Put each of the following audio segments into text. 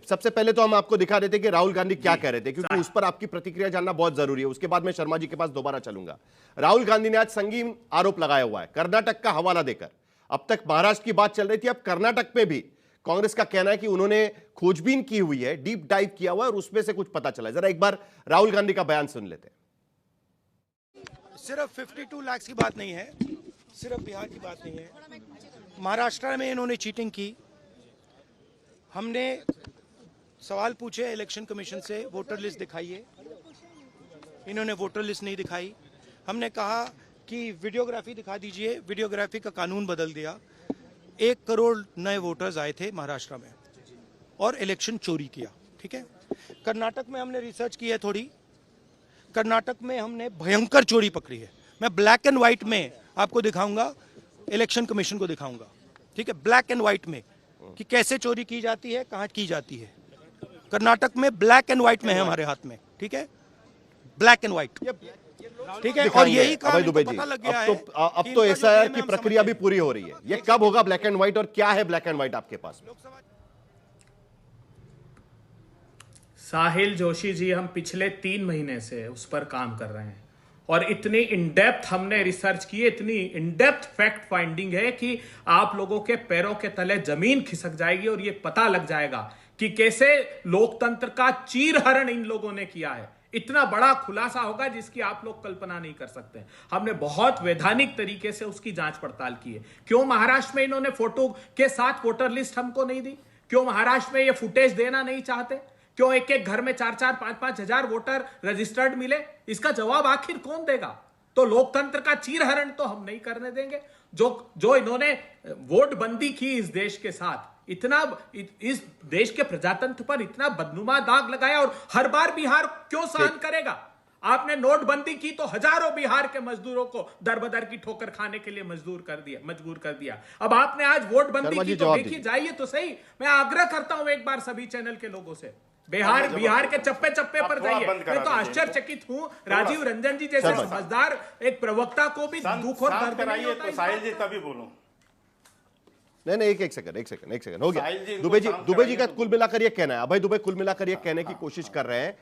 सबसे पहले तो हम आपको दिखा देते कि राहुल गांधी क्या कह रहे थे, क्योंकि उस पर आपकी प्रतिक्रिया जानना बहुत जरूरी है। उसके बाद मैं शर्मा जी के पास दोबारा चलूंगा। राहुल गांधी ने आज संगीन आरोप लगाया हुआ है कर्नाटक का हवाला देकर। अब तक महाराष्ट्र की बात चल रही थी, अब कर्नाटक में भी कांग्रेस का कहना है कि उन्होंने खोजबीन की हुई है, डीप डाइव किया हुआ है और उसमें से कुछ पता चला है। जरा एक बार राहुल गांधी का बयान सुन लेते हैं। सिर्फ 52 लाख की बात नहीं है, सिर्फ बिहार की बात नहीं है, महाराष्ट्र में इन्होंने चीटिंग की। हमने सवाल पूछे इलेक्शन कमीशन से, वोटर लिस्ट दिखाइए, इन्होंने वोटर लिस्ट नहीं दिखाई। हमने कहा कि वीडियोग्राफी दिखा दीजिए, वीडियोग्राफी का कानून बदल दिया। 1 करोड़ नए वोटर्स आए थे महाराष्ट्र में और इलेक्शन चोरी किया। ठीक है, कर्नाटक में हमने रिसर्च की है थोड़ी, कर्नाटक में हमने भयंकर चोरी पकड़ी है। मैं ब्लैक एंड व्हाइट में आपको दिखाऊंगा, इलेक्शन कमीशन को दिखाऊंगा। ठीक है, ब्लैक एंड व्हाइट में कि कैसे चोरी की जाती है, कहां की जाती है। कर्नाटक में ब्लैक एंड व्हाइट में है हमारे हाथ में। ठीक है, ब्लैक एंड व्हाइट। ठीक है, और यही काम पता लग गया है। अब तो एसआईआर की प्रक्रिया भी पूरी हो रही है। ये कब होगा ब्लैक एंड व्हाइट, और क्या है ब्लैक एंड व्हाइट आपके पास? साहिल जोशी जी, हम पिछले 3 महीने से उस पर काम कर रहे हैं और इतनी इनडेप्थ हमने रिसर्च की है, इतनी इनडेप्थ फैक्ट फाइंडिंग है कि आप लोगों के पैरों के तले जमीन खिसक जाएगी और ये पता लग जाएगा कि कैसे लोकतंत्र का चीरहरण इन लोगों ने किया है। इतना बड़ा खुलासा होगा जिसकी आप लोग कल्पना नहीं कर सकते। हमने बहुत वैधानिक तरीके से उसकी जांच पड़ताल की है। क्यों महाराष्ट्र में इन्होंने फोटो के साथ वोटर लिस्ट हमको नहीं दी? क्यों महाराष्ट्र में ये फुटेज देना नहीं चाहते? क्यों एक एक घर में 4-4, 5-5 हजार वोटर रजिस्टर्ड मिले? इसका जवाब आखिर कौन देगा? तो लोकतंत्र का चीरहरण तो हम नहीं करने देंगे। जो इन्होंने वोट बंदी की इस देश के साथ, इतना इस देश के प्रजातंत्र पर इतना बदनुमा दाग लगाया, और हर बार बिहार क्यों सहन करेगा? आपने नोटबंदी की तो हजारों बिहार के मजदूरों को दर-बदर की ठोकर खाने के लिए मजबूर कर दिया। अब आपने आज वोट बंदी की तो देखी जाइए तो सही। मैं आग्रह करता हूं एक बार सभी चैनल के लोगों से, बिहार के चप्पे चप्पे पर जाइए। मैं तो आश्चर्यचकित हूं, राजीव रंजन जी जैसे समझदार एक प्रवक्ता को भी दुख और दर्द कराइए तो साहिल जी तभी बोलूं। नहीं, एक सेकंड हो गया। दुबे जी का कुल मिलाकर यह कहना है, अभय दुबे कुल मिलाकर यह कहने की कोशिश कर रहे हैं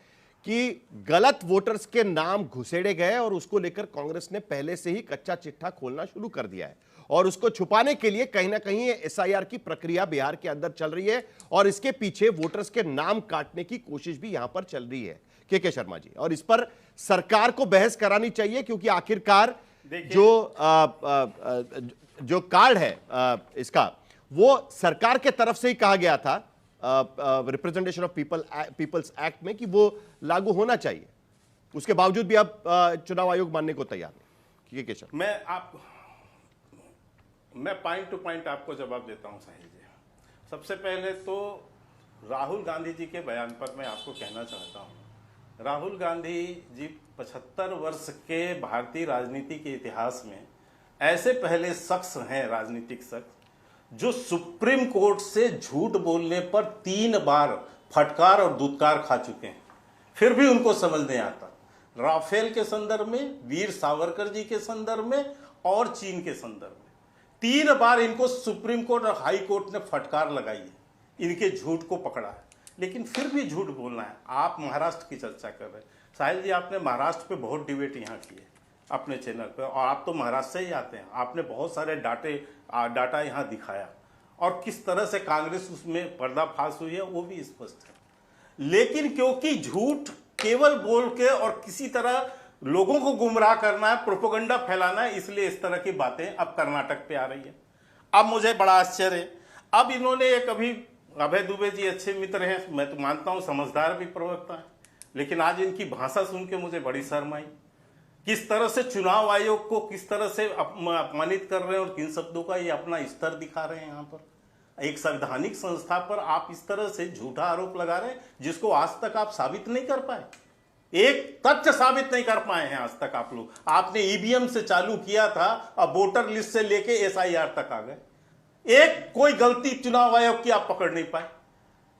कि गलत वोटर्स के नाम घुसेड़े गए और उसको लेकर कांग्रेस ने पहले से ही कच्चा चिट्ठा खोलना शुरू कर दिया है, और उसको छुपाने के लिए कहीं ना कहीं एसआईआर की प्रक्रिया बिहार के अंदर चल रही है, और इसके पीछे वोटर्स के नाम काटने की कोशिश भी यहां पर चल रही है। के शर्मा जी, और इस पर सरकार को बहस करानी चाहिए, क्योंकि आखिरकार जो कार्ड है इसका, वो सरकार के तरफ से ही कहा गया था रिप्रेजेंटेशन ऑफ पीपल्स एक्ट में कि वो लागू होना चाहिए। उसके बावजूद भी अब चुनाव आयोग मानने को तैयार नहीं। के शर्मा, मैं पॉइंट टू पॉइंट आपको जवाब देता हूं साहिल जी। सबसे पहले तो राहुल गांधी जी के बयान पर मैं आपको कहना चाहता हूं, राहुल गांधी जी 75 वर्ष के भारतीय राजनीति के इतिहास में ऐसे पहले शख्स हैं, राजनीतिक शख्स, जो सुप्रीम कोर्ट से झूठ बोलने पर 3 बार फटकार और दुत्कार खा चुके हैं, फिर भी उनको समझ नहीं आता। राफेल के संदर्भ में, वीर सावरकर जी के संदर्भ में और चीन के संदर्भ में 3 बार इनको सुप्रीम कोर्ट और हाई कोर्ट ने फटकार लगाई है, इनके झूठ को पकड़ा है, लेकिन फिर भी झूठ बोलना है। आप महाराष्ट्र की चर्चा कर रहे हैं साहिल जी, आपने महाराष्ट्र पे बहुत डिबेट यहाँ की है अपने चैनल पे, और आप तो महाराष्ट्र से ही आते हैं, आपने बहुत सारे डाटा यहाँ दिखाया, और किस तरह से कांग्रेस उसमें पर्दाफाश हुई है वो भी स्पष्ट है। लेकिन क्योंकि झूठ केवल बोल के और किसी तरह लोगों को गुमराह करना है, प्रोपेगेंडा फैलाना है, इसलिए इस तरह की बातें अब कर्नाटक पे आ रही है। अब मुझे बड़ा आश्चर्य है, अब इन्होंने एक, अभी अभय दुबे जी अच्छे मित्र हैं, मैं तो मानता हूं समझदार भी प्रवक्ता है, लेकिन आज इनकी भाषा सुन के मुझे बड़ी शर्म आई। किस तरह से चुनाव आयोग को किस तरह से अपमानित कर रहे हैं और किन शब्दों का ये अपना स्तर दिखा रहे हैं। यहाँ पर एक संवैधानिक संस्था पर आप इस तरह से झूठा आरोप लगा रहे हैं जिसको आज तक आप साबित नहीं कर पाए, एक तथ्य साबित नहीं कर पाए हैं आज तक आप लोग। आपने ईवीएम से चालू किया था, अब वोटर लिस्ट से लेके एसआईआर तक आ गए, एक कोई गलती चुनाव आयोग की आप पकड़ नहीं पाए।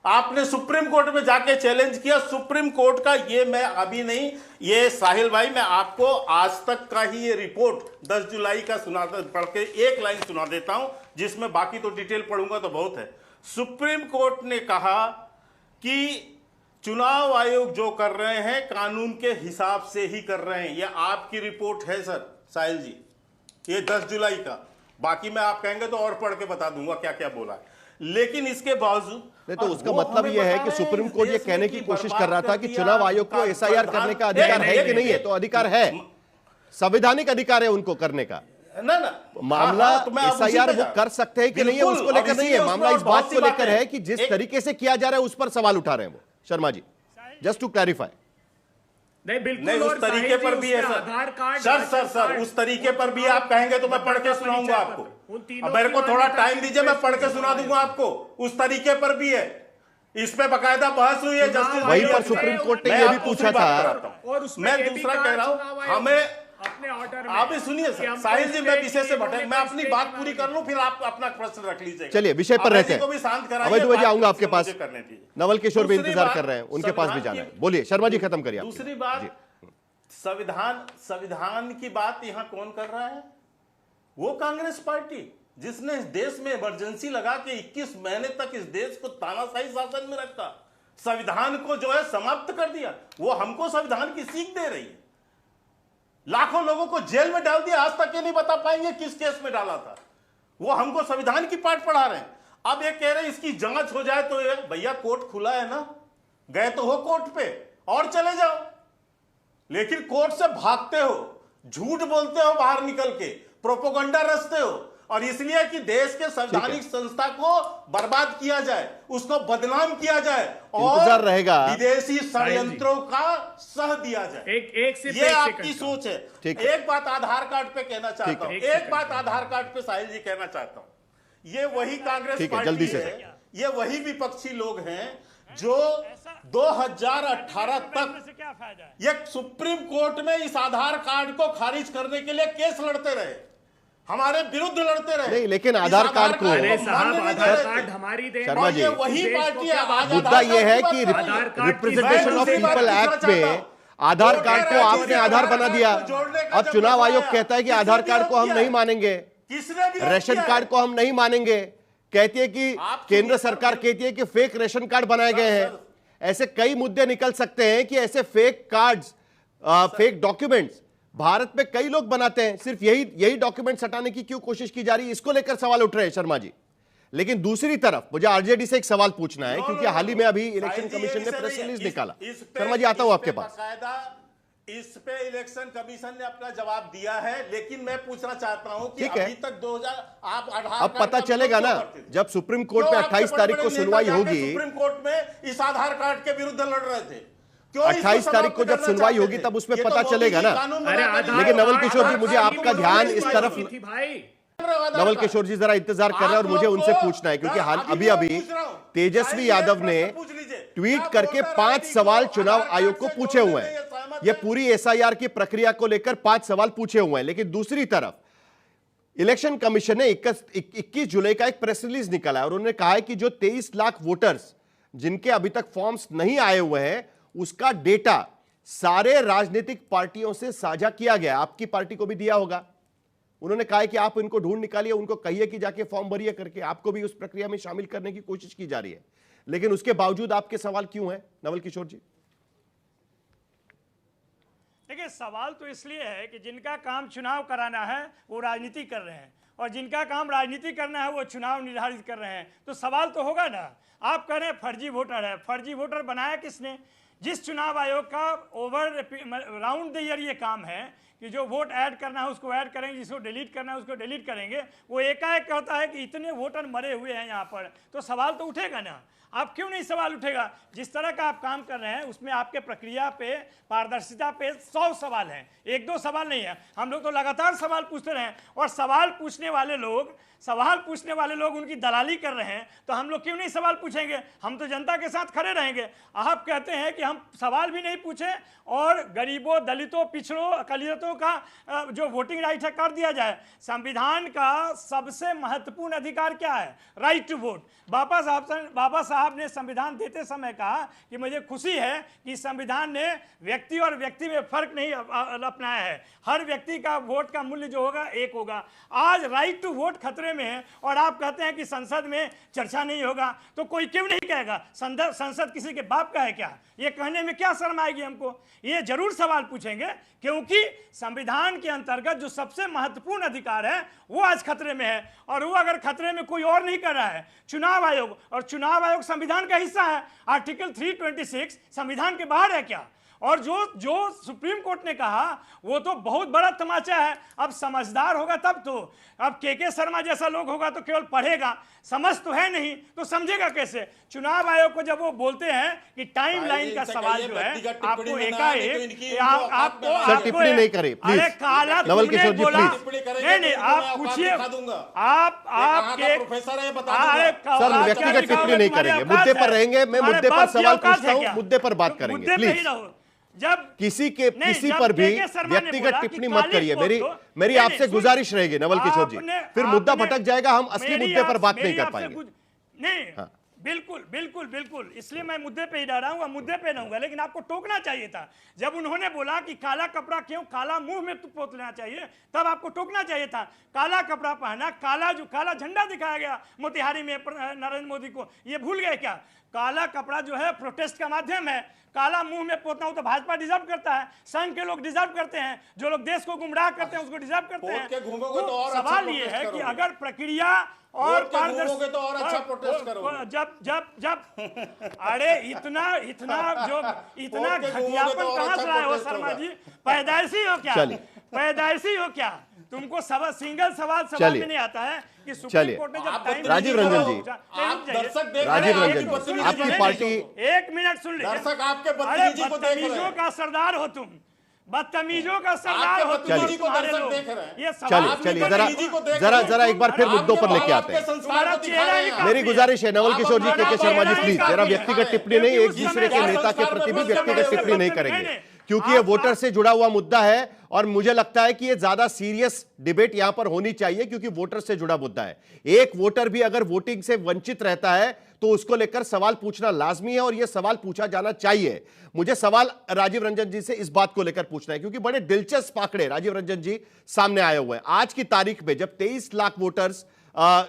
आपने सुप्रीम कोर्ट में जाके चैलेंज किया, सुप्रीम कोर्ट का ये मैं अभी नहीं, ये साहिल भाई मैं आपको आज तक का ही ये रिपोर्ट 10 जुलाई का पढ़ के एक लाइन सुना देता हूं, जिसमें बाकी तो डिटेल पढ़ूंगा तो बहुत है। सुप्रीम कोर्ट ने कहा कि चुनाव आयोग जो कर रहे हैं कानून के हिसाब से ही कर रहे हैं। ये आपकी रिपोर्ट है सर साहिल जी, ये 10 जुलाई का। बाकी मैं आप कहेंगे तो और पढ़ के बता दूंगा क्या क्या बोला है, लेकिन इसके बावजूद नहीं तो उसका मतलब यह है कि सुप्रीम कोर्ट ये कहने की कोशिश कर रहा था कि चुनाव आयोग को एसआईआर करने का अधिकार है कि नहीं है। तो अधिकार है, संवैधानिक अधिकार है उनको करने का। ना मामला तो मैं अब उसी एसआईआर पे वो जा- कर सकते हैं कि नहीं है बिल्कुल, उसको अब लेकर नहीं है इसीलिए मामला। उसमें इस बहुत बात सी को लेकर बातें है हैं। कि जिस तरीके से किया जा रहा है उस पर सवाल उठा रहे हैं वो Sharma ji, just to clarify. नहीं बिल्कुल, नहीं, और उस तरीके साहिल जी, पर भी है उसमें सर। आधार कार्ड, सर राशन कार्ड, उस तरीके पर भी आप कहेंगे तो मैं पढ़ के सुनाऊंगा आपको। उन तीनों अब मेरे की को थोड़ा मान्यता टाइम दीजिए, मैं पढ़ के सुना दूंगा आपको। उस तरीके पर भी है, इस पे बकायदा बहस हुई है जस्टिस वहीं आयोग पर से सुप्रीम कोर्ट ने मैं ये भी आपको पूछा दूसरी बात था। कराता हूं। और उसमें मैं ये भी दूसरा कहा कह रहा चुनाव हूं, आयोग हमें अपने ऑर्डर में आप ही सुनिए कि सर, हमको साहिल जी मैं स्टेट विषय से की भटक, मैं अपनी स्टेट बात की पूरी कर लूं, फिर आप अपना प्रश्न रख लीजिए। चलिए विषय पर रहते हैं। को भी शांत कराइए, अभय दुबे जी बात आऊंगा आपके मुझे पास। करने दीजिए। नवल किशोर भी दूसरी इंतजार बात, कर रहे हैं, उनके पास भी संविधान जाना है। की- बोलिए शर्मा जी, खत्म करिए। दूसरी बात, संविधान की बात यहां कौन कर रहा है? वो कांग्रेस पार्टी जिसने इस देश में इमरजेंसी लगा के 21 महीने तक इस देश को तानाशाही शासन में रखा, संविधान को जो है समाप्त कर दिया। वो हमको संविधान की सीख दे रही है। लाखों लोगों को जेल में डाल दिया, आज तक ये नहीं बता पाएंगे किस केस में डाला था। वो हमको संविधान की पाठ पढ़ा रहे हैं। अब ये कह रहे हैं इसकी जांच हो जाए तो ये भैया कोर्ट खुला है ना, गए तो हो कोर्ट पे और चले जाओ, लेकिन कोर्ट से भागते हो, झूठ बोलते हो, बाहर निकल के प्रोपोगंडा रचते हो, और इसलिए कि देश के संवैधानिक संस्था को बर्बाद किया जाए, उसको बदनाम किया जाए इंतजार और रहेगा। विदेशी षड्यंत्रों का सह दिया जाए। एक सिर्फ ये एक आपकी सेकंड सोच है। ठीक है। एक बात आधार कार्ड पे कहना चाहता हूं, एक एक सेकंड। बात आधार कार्ड पे साहिल जी कहना चाहता हूं। ये वही कांग्रेस ठीक है, पार्टी जल्दी से है, ये वही विपक्षी लोग हैं जो 2018 तक से क्या फायदा है? ये सुप्रीम कोर्ट में इस आधार कार्ड को खारिज करने के लिए केस लड़ते रहे, हमारे विरुद्ध लड़ते रहे। नहीं, लेकिन इस आधार कार्ड को- अरे साहब, मानने नहीं दे आधार रहे कार्ड थे। हमारी देन शर्मा और जी, ये वही देश को पार्टी क्या है, आज मुद्दा आधार यह है कार्ड कि की बात आधार करें। कार्ड रिप्रेजेंटेशन मैं ऑफ दूसरी बात पीपल पूछना एक्ट में चाहता हूं। आधार वो कार्ड कह को रहे हैं आपने जिसने आधार आधार बना कार्ड दिया। को जोड़ने का अब जब चुनाव मसला आयोग आया, कहता है कि किसने आधार कार्ड को विरोध हम किया नहीं है? मानेंगे, किसने विरोध रेशन किया कार्ड है? को हम नहीं मानेंगे, कहती है कि आप केंद्र सुनिए सर, सरकार कहती है कि फेक रेशन कार्ड बनाए गए हैं। सर। ऐसे कई मुद्दे निकल सकते हैं कि ऐसे fake cards, fake documents Bharat में कई लोग बनाते हैं। सिर्फ यही डॉक्यूमेंट्स हटाने की क्यों कोशिश की जा रही है, इसको लेकर सवाल उठ रहे हैं शर्मा जी। लेकिन दूसरी तरफ मुझे आरजेडी से एक सवाल पूछना है, क्योंकि हाल ही में अभी इलेक्शन कमीशन ने प्रेस रिलीज निकाला। शर्मा जी, आता हूं आपके पास। इस पे इलेक्शन कमीशन ने अपना जवाब दिया है, लेकिन मैं पूछना चाहता हूं कि ठीक है। अभी तक 2000 आप आधार अब कार्ड पता का चलेगा विरोध ना, क्यों करते थे? जब सुप्रीम कोर्ट क्यों में आपके 28 तारीख को बड़े-बड़े नेता सुनवाई जाके होगी, सुप्रीम कोर्ट में इस आधार कार्ड के विरुद्ध लड़ रहे थे, क्यों इसको 28 तारीख को समाप्त जब करना सुनवाई चाहते होगी थे? तब उसमें ये तो पता मोदी चलेगा जी ना। कानून अरे बना आधार दिए। लेकिन नवल कार्ड- किशोर जी, आधार मुझे कार्ड आपका की ध्यान विरोध इस की तरफ- थी भाई। नवल किशोर जी जरा इंतजार कर रहे हैं और मुझे उनसे पूछना है, क्योंकि हाल अभी तेजस्वी यादव ने ट्वीट करके 5 सवाल चुनाव आयोग को पूछे हुए हैं। यह पूरी एसआईआर की प्रक्रिया को लेकर 5 सवाल पूछे हुए हैं। लेकिन दूसरी तरफ इलेक्शन कमीशन ने 21 जुलाई का एक प्रेस रिलीज निकाला है और उन्होंने कहा है कि जो 23 लाख वोटर्स जिनके अभी तक फॉर्म्स नहीं आए हुए हैं, उसका डेटा सारे राजनीतिक पार्टियों से साझा किया गया। आपकी पार्टी को भी दिया होगा। उन्होंने कहा है कि आप इनको ढूंढ निकालिए, उनको कहिए कि जाके फॉर्म भरिए करके। आपको भी उस प्रक्रिया में शामिल करने की कोशिश की जा रही है, लेकिन उसके बावजूद आपके सवाल क्यों हैं नवल किशोर जी? देखिए, सवाल तो इसलिए है कि जिनका काम चुनाव कराना है वो राजनीति कर रहे हैं, और जिनका काम राजनीति करना है वो चुनाव निर्धारित कर रहे हैं। तो सवाल तो होगा ना। आप कह रहे हैं फर्जी वोटर है, फर्जी वोटर बनाया किसने? जिस चुनाव आयोग का ओवर राउंड द ईयर ये काम है कि जो वोट ऐड करना है उसको ऐड करेंगे, जिसको डिलीट करना है उसको डिलीट करेंगे, वो एकाएक कहता है कि इतने वोटर मरे हुए हैं यहाँ पर, तो सवाल तो उठेगा ना। आप क्यों नहीं सवाल उठेगा? जिस तरह का आप काम कर रहे हैं उसमें आपके प्रक्रिया पे, पारदर्शिता पे 100 सवाल हैं, 1-2 सवाल नहीं है। हम लोग तो लगातार सवाल पूछते रहे हैं, और सवाल पूछने वाले लोग उनकी दलाली कर रहे हैं, तो हम लोग क्यों नहीं सवाल पूछेंगे? हम तो जनता के साथ खड़े रहेंगे। आप कहते हैं कि हम हम सवाल भी नहीं पूछे और गरीबों, दलितों, पिछड़ों, अकलियतों का जो वोटिंग राइट है कर दिया जाए। संविधान का सबसे महत्वपूर्ण अधिकार क्या है? Right to vote. बाबा साहब ने संविधान देते समय कहा कि मुझे खुशी है कि संविधान ने व्यक्ति और व्यक्ति में फर्क नहीं अपनाया है, हर व्यक्ति का वोट का मूल्य जो होगा एक होगा। आज राइट टू वोट खतरे में है और आप कहते हैं कि संसद में चर्चा नहीं होगा, तो कोई क्यों नहीं कहेगा? संसद किसी के बाप का है क्या? ये कहने में क्या शर्म आएगी हमको? ये जरूर सवाल पूछेंगे, क्योंकि संविधान के अंतर्गत जो सबसे महत्वपूर्ण अधिकार है वो आज खतरे में है। और वो अगर खतरे में कोई और नहीं कर रहा है, चुनाव आयोग, और चुनाव आयोग संविधान का हिस्सा है। आर्टिकल 326 संविधान के बाहर है क्या? और जो सुप्रीम कोर्ट ने कहा वो तो बहुत बड़ा तमाचा है। अब समझदार होगा तब तो, अब के शर्मा जैसा लोग होगा तो केवल पढ़ेगा, समझ तो है नहीं तो समझेगा कैसे? चुनाव आयोग को जब वो बोलते हैं कि टाइम लाइन का सवाल जो है, आपको एकाएक आपको टिप्पणी नहीं करे, अरे काला नवल किशोर जी, बोला, प्लीज। नहीं आप पूछिए, आपके सर व्यक्तिगत टिप्पणी नहीं करेंगे, मुद्दे पर रहेंगे। मैं मुद्दे पर सवाल पूछता हूं, मुद्दे पर बात करेंगे प्लीज। जब किसी पर भी व्यक्तिगत टिप्पणी मत करिए। मेरी आपसे गुजारिश रहेगी नवल किशोर जी, फिर मुद्दा भटक जाएगा, हम असली मुद्दे पर बात नहीं कर पाएंगे। नहीं, बिल्कुल बिल्कुल बिल्कुल, इसलिए मैं मुद्दे पे ही रहूंगा, मुद्दे पे रहूंगा। लेकिन आपको टोकना चाहिए था जब उन्होंने बोला कि काला कपड़ा क्यों, काला मुंह में पोत लेना चाहिए, तब आपको टोकना चाहिए था। काला कपड़ा पहना, काला झंडा दिखाया गया मोतिहारी में नरेंद्र मोदी को, ये भूल गए क्या? काला कपड़ा जो है प्रोटेस्ट का माध्यम है, काला मुंह में पोतना हो तो भाजपा डिजर्व करता है, संघ के लोग डिजर्व करते हैं, जो लोग देश को गुमराह करते हैं उसको डिजर्व करते हैं। तो सवाल ये है कि अगर प्रक्रिया और पारदर्शी तो और अच्छा प्रोटेस्ट करोगे। जब अरे इतना घटियापन कहां से लाए हो शर्मा जी? पैदाइशी हो क्या? पैदाइशी हो क्या? तुमको सिंगल सवाल में नहीं आता है कि सुप्रीम कोर्ट ने जब टाइम। राजीव रंजन जी, आपकी पार्टी, एक मिनट सुन लीजिए। दर्शक आपके बदतमीजों का सरदार हो तुम, बदतमीजों का सरदार हो तुम। चलिए जरा एक बार फिर मुद्दों पर लेके आते हैं। मेरी गुजारिश है नवल किशोर जी, के शर्मा जी, प्लीज जरा व्यक्तिगत टिप्पणी नहीं, एक दूसरे के नेता के प्रति भी व्यक्तिगत टिप्पणी नहीं करेंगे, क्योंकि ये वोटर से जुड़ा हुआ मुद्दा है और मुझे लगता है कि ये ज्यादा सीरियस डिबेट यहां पर होनी चाहिए, क्योंकि वोटर से जुड़ा मुद्दा है। एक वोटर भी अगर वोटिंग से वंचित रहता है तो उसको लेकर सवाल पूछना लाजमी है और यह सवाल पूछा जाना चाहिए। मुझे सवाल राजीव रंजन जी से इस बात को लेकर पूछना है, क्योंकि बड़े दिलचस्प आंकड़े राजीव रंजन जी सामने आए हुए हैं। आज की तारीख में जब 23 लाख वोटर्स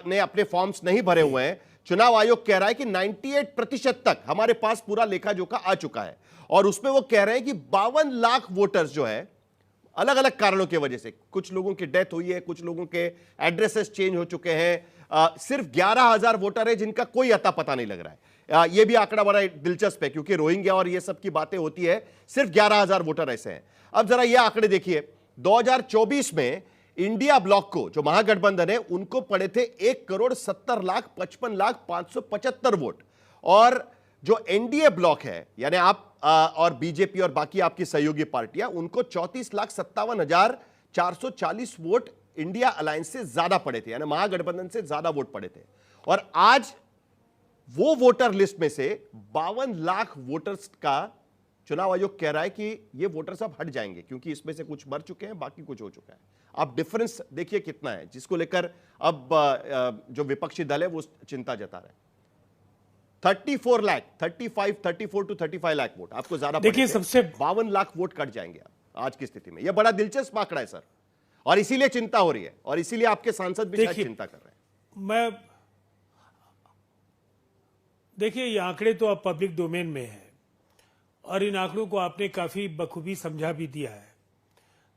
ने अपने फॉर्म्स नहीं भरे हुए हैं, चुनाव आयोग कह रहा है कि 98% तक हमारे पास पूरा लेखा जोखा आ चुका है, और उसमें वो कह रहे हैं कि 52 लाख वोटर्स जो है अलग अलग कारणों की वजह से, कुछ लोगों की डेथ हुई है, कुछ लोगों के एड्रेसेस चेंज हो चुके हैं, सिर्फ 11,000 वोटर है जिनका कोई अता पता नहीं लग रहा है। यह भी आंकड़ा बड़ा दिलचस्प है, क्योंकि रोहिंग्या और ये सब की बातें होती है, सिर्फ 11,000 वोटर ऐसे हैं। अब जरा ये आंकड़े देखिए, 2024 में इंडिया ब्लॉक को, जो महागठबंधन है, उनको पड़े थे 1,70,55,575 वोट, और जो एनडीए ब्लॉक है, यानी आप और बीजेपी और बाकी आपकी सहयोगी पार्टियां, उनको 34,57,440 वोट इंडिया अलायंस से ज्यादा पड़े थे, यानी महागठबंधन से ज्यादा वोट पड़े थे। और आज वो वोटर लिस्ट में से 52 लाख वोटर्स का चुनाव आयोग कह रहा है कि ये वोटर्स अब हट जाएंगे, क्योंकि इसमें से कुछ मर चुके हैं, बाकी कुछ हो चुका है। आप डिफरेंस देखिए कितना है, जिसको लेकर अब जो विपक्षी दल है वो चिंता जता रहे हैं। 34 लाख 34 टू 35 लाख वोट आपको ज्यादा, देखिए सबसे 52 लाख वोट कट जाएंगे आज की स्थिति में। यह बड़ा दिलचस्प आंकड़ा है सर, और इसीलिए चिंता हो रही है, और इसीलिए आपके सांसद भी शायद चिंता कर रहे हैं। देखिए ये आंकड़े तो अब पब्लिक डोमेन में है, और इन आंकड़ों को आपने काफी बखूबी समझा भी दिया है।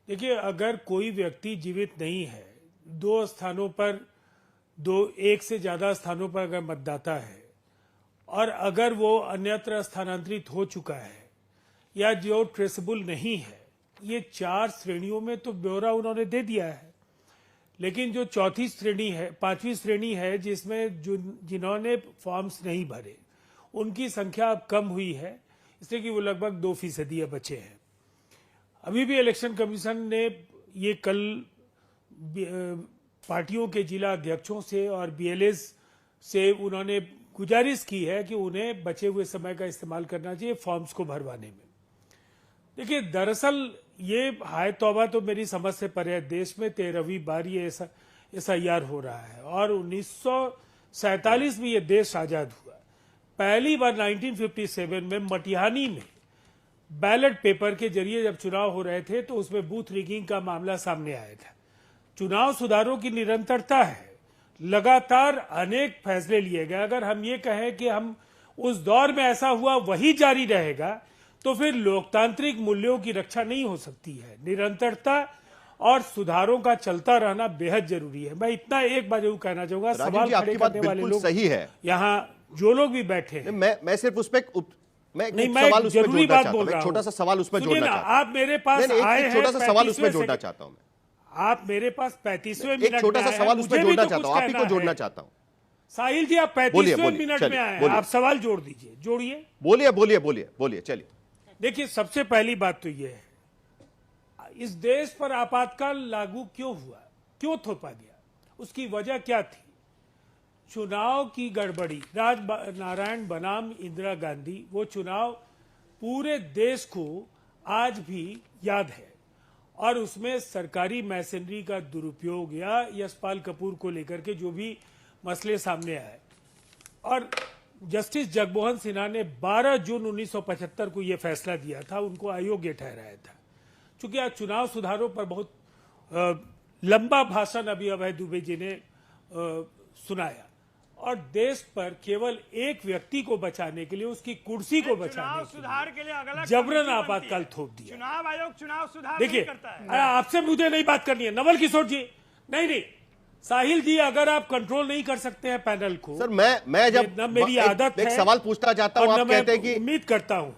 देखिए अगर कोई व्यक्ति जीवित नहीं है, 2 स्थानों पर, 1 से ज्यादा स्थानों पर अगर मतदाता है, और अगर वो अन्यत्र स्थानांतरित हो चुका है, या जो ट्रेसेबल नहीं है, ये 4 श्रेणियों में तो ब्यौरा उन्होंने दे दिया है। लेकिन जो 4थी श्रेणी है, 5वीं श्रेणी है, जिसमें जिन्होंने फॉर्म्स नहीं भरे, उनकी संख्या अब कम हुई है, इसलिए कि वो लगभग 2% बचे हैं। अभी भी इलेक्शन कमीशन ने ये कल पार्टियों के जिला अध्यक्षों से और बीएलएस से उन्होंने गुजारिश की है कि उन्हें बचे हुए समय का इस्तेमाल करना चाहिए फॉर्म्स को भरवाने में। देखिए, दरअसल ये हाय तौबा तो मेरी समझ से परे है। देश में 13वीं बार ये SIR हो रहा है और 1947 में ये देश आजाद हुआ। पहली बार 1957 में मटिहानी में बैलेट पेपर के जरिए जब चुनाव हो रहे थे तो उसमें बूथ रिगिंग का मामला सामने आया था। चुनाव सुधारों की निरंतरता है, लगातार अनेक फैसले लिए गए। अगर हम ये कहें कि हम उस दौर में ऐसा हुआ वही जारी रहेगा तो फिर लोकतांत्रिक मूल्यों की रक्षा नहीं हो सकती है। निरंतरता और सुधारों का चलता रहना बेहद जरूरी है। मैं इतना एक बार जरूर कहना चाहूंगा, सवाल खड़े करने वाले लोग सही है, यहाँ जो लोग भी बैठे हैं, मैं सिर्फ उस पे मैं नहीं, एक मैं सवाल उसमें जरूरी जोड़ना बात चाहता बोल हूं, रहा एक छोटा हूं। सा सवाल उसमें सुनिए जोड़ना ना, चाहता हूं। आप मेरे पास नहीं, आए एक हैं छोटा सा सवाल उसमें 35वें जोड़ना सेकंड। चाहता हूं मैं। आप मेरे पास 35वें मिनट एक छोटा सा सवाल उसमें जोड़ना चाहता हूं, आप ही को जोड़ना चाहता हूं। साहिल जी, आप 35वें मिनट में आए हैं, आप सवाल जोड़ दीजिए, जोड़िए। बोलिए चलिए। देखिए, सबसे पहली बात तो यह है, इस देश पर आपातकाल लागू क्यों हुआ, क्यों थोपा गया, उसकी वजह क्या थी? चुनाव की गड़बड़ी। राज नारायण बनाम इंदिरा गांधी, वो चुनाव पूरे देश को आज भी याद है और उसमें सरकारी मैशनरी का दुरुपयोग या यशपाल कपूर को लेकर के जो भी मसले सामने आए, और जस्टिस जगमोहन सिन्हा ने 12 जून 1975 को यह फैसला दिया था, उनको अयोग्य ठहराया था। चूंकि आज चुनाव सुधारों पर बहुत लंबा भाषण अभी अभय दुबे जी ने सुनाया और देश पर केवल एक व्यक्ति को बचाने के लिए, उसकी कुर्सी को बचाने सुधार के लिए अगला जबरन आपातकाल थोप दिया। चुनाव आयोग चुनाव सुधार देखिए, नहीं करता है। आपसे मुझे नहीं बात करनी है, नवल किशोर जी। नहीं, साहिल जी, अगर आप कंट्रोल नहीं कर सकते हैं पैनल को, सर मैं जब मेरी आदत है, एक सवाल पूछना चाहता हूं, आप कहते हैं कि उम्मीद करता हूं